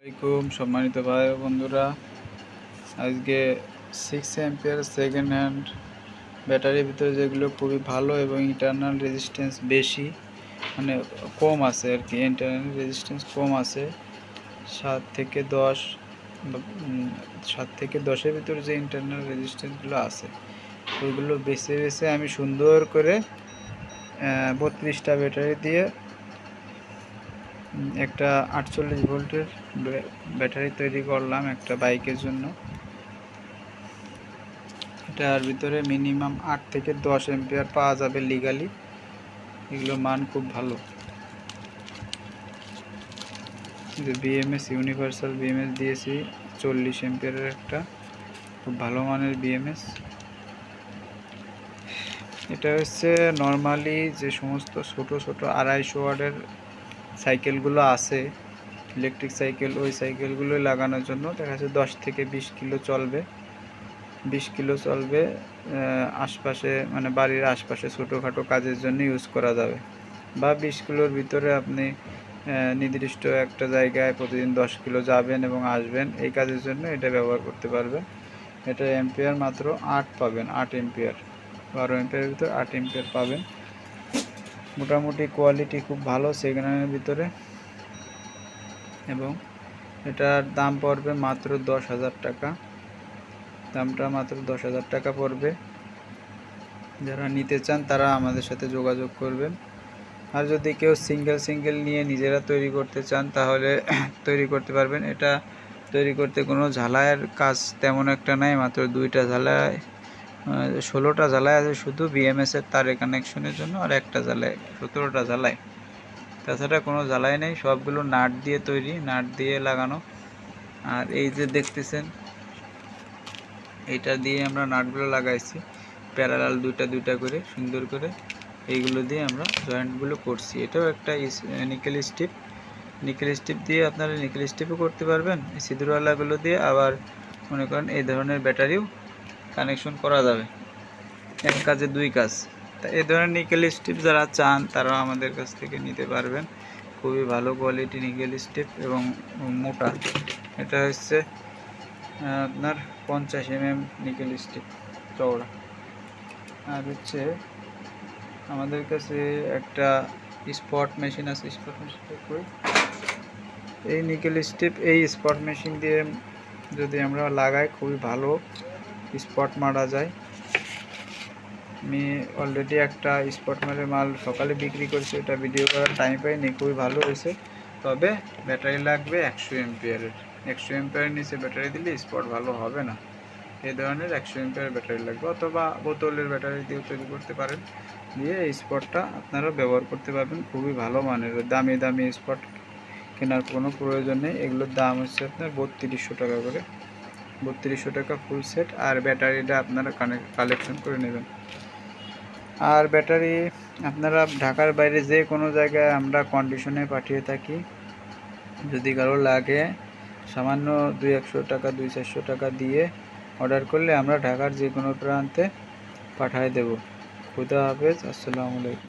আসসালামাইকুম সম্মানিত ভাই ও বন্ধুরা, আজকে 6 অ্যাম্পিয়ার সেকেন্ড হ্যান্ড ব্যাটারির ভিতরে যেগুলো খুবই ভালো এবং ইন্টারনাল রেজিস্ট্যান্স বেশি, মানে কম আছে আর কি, ইন্টারনাল রেজিস্ট্যান্স কম আছে 7 থেকে 10, 7 থেকে 10-এর ভিতরে যে ইন্টারনাল রেজিস্ট্যান্সগুলো আছে ওইগুলো বেছে বেছে আমি সুন্দর করে 32টা ব্যাটারি দিয়ে একটা 48 ভোল্টের ব্যাটারি তৈরি করলাম একটা বাইকের জন্য। এটার ভিতরে মিনিমাম 8 থেকে 10 অ্যাম্পিয়ার পাওয়া যাবে লিগালি। এগুলো মান খুব ভালো। যে বিএমএস ইউনিভার্সাল বিএমএস দিয়েছি 40 অ্যাম্পিয়ারের একটা খুব ভালো মানের বিএমএস। এটা হচ্ছে নর্মালি যে সমস্ত ছোট ছোট 250 ওয়াটের সাইকেলগুলো আছে, ইলেকট্রিক সাইকেল, ওই সাইকেলগুলো লাগানোর জন্য দেখা যাচ্ছে 10 থেকে 20 কিলো চলবে, 20 কিলো চলবে আশপাশে, মানে বাড়ির আশপাশে ছোটোখাটো কাজের জন্য ইউজ করা যাবে। বা 20 কিলোর ভিতরে আপনি নির্দিষ্ট একটা জায়গায় প্রতিদিন 10 কিলো যাবেন এবং আসবেন, এই কাজের জন্য এটা ব্যবহার করতে পারবেন। এটা অ্যাম্পিয়ার মাত্র 8 পাবেন, 8 অ্যাম্পিয়ার, 12 অ্যাম্পিয়ারের ভিতরে 8 অ্যাম্পিয়ার পাবেন। মোটামুটি কোয়ালিটি খুব ভালো সেকেন্ড হ্যান্ডের ভিতরে, এবং এটার দাম পড়বে মাত্র 10,000 টাকা। দামটা মাত্র 10,000 টাকা পড়বে। যারা নিতে চান তারা আমাদের সাথে যোগাযোগ করবেন। আর যদি কেউ সিঙ্গেল নিয়ে নিজেরা তৈরি করতে চান তাহলে তৈরি করতে পারবেন। এটা তৈরি করতে কোনো ঝালাইয়ের কাজ তেমন একটা নাই, মাত্র 2টা ঝালাই, 16টা ঝালাই আছে শুধু বিএমএসের তারের কানেকশনের জন্য, আর একটা ঝালাই, 17টা ঝালাই। তাছাড়া কোনো ঝালাই নেই, সবগুলো নাট দিয়ে তৈরি, নাট দিয়ে লাগানো। আর এই যে দেখতেছেন, এটা দিয়ে আমরা নাটগুলো লাগাইছি প্যারালাল দুইটা করে সুন্দর করে, এইগুলো দিয়ে আমরা জয়েন্টগুলো করছি। এটাও একটা নিকেল স্টিপ দিয়ে আপনারা নিকেল স্টিপও করতে পারবেন, সিঁদুরওয়ালাগুলো দিয়ে। আবার মনে করেন এই ধরনের ব্যাটারিও কানেকশন করা যাবে, এক কাজে দুই কাজ। তা এই ধরনের নিকেল স্টিপ যারা চান তারা আমাদের কাছ থেকে নিতে পারবেন। খুবই ভালো কোয়ালিটি নিকেল স্টিপ এবং মোটা। এটা হচ্ছে আপনার 50 mm নিকেল স্টিপ চওড়া। আর হচ্ছে আমাদের কাছে একটা স্পট মেশিন আছে, স্পট মেশিনটা কই, এই নিকেল স্টিপ, এই স্পট মেশিন দিয়ে যদি আমরা লাগাই খুবই ভালো স্পট মারা যায়। আমি অলরেডি একটা স্পট মারে মাল সকালে বিক্রি করছি, এটা ভিডিও করার টাইম পাইনি, খুবই ভালো হয়েছে। তবে ব্যাটারি লাগবে 100 অ্যাম্পিয়ারের, 100 অ্যাম্পিয়ারের নিচে ব্যাটারি দিলে স্পট ভালো হবে না। এই ধরনের 100 অ্যাম্পিয়ারের ব্যাটারি লাগবে, অথবা বোতলের ব্যাটারি দিয়েও তৈরি করতে পারেন। দিয়ে এই স্পটটা আপনারা ব্যবহার করতে পারবেন, খুবই ভালো মানের। দামি স্পট কেনার কোনো প্রয়োজন নেই। এগুলোর দাম হচ্ছে আপনার 3200 টাকা করে, 3200 টাকা ফুল সেট। আর ব্যাটারিটা আপনারা কালেকশন করে নেবেন। আর ব্যাটারি আপনারা ঢাকার বাইরে যে কোনো জায়গায় আমরা কন্ডিশনে পাঠিয়ে থাকি। যদি কারো লাগে সামান্য 200-100 টাকা, 200-400 টাকা দিয়ে অর্ডার করলে আমরা ঢাকার যে কোনো প্রান্তে পাঠিয়ে দেব। খুদা হাফেজ, আসসালামু আলাইকুম।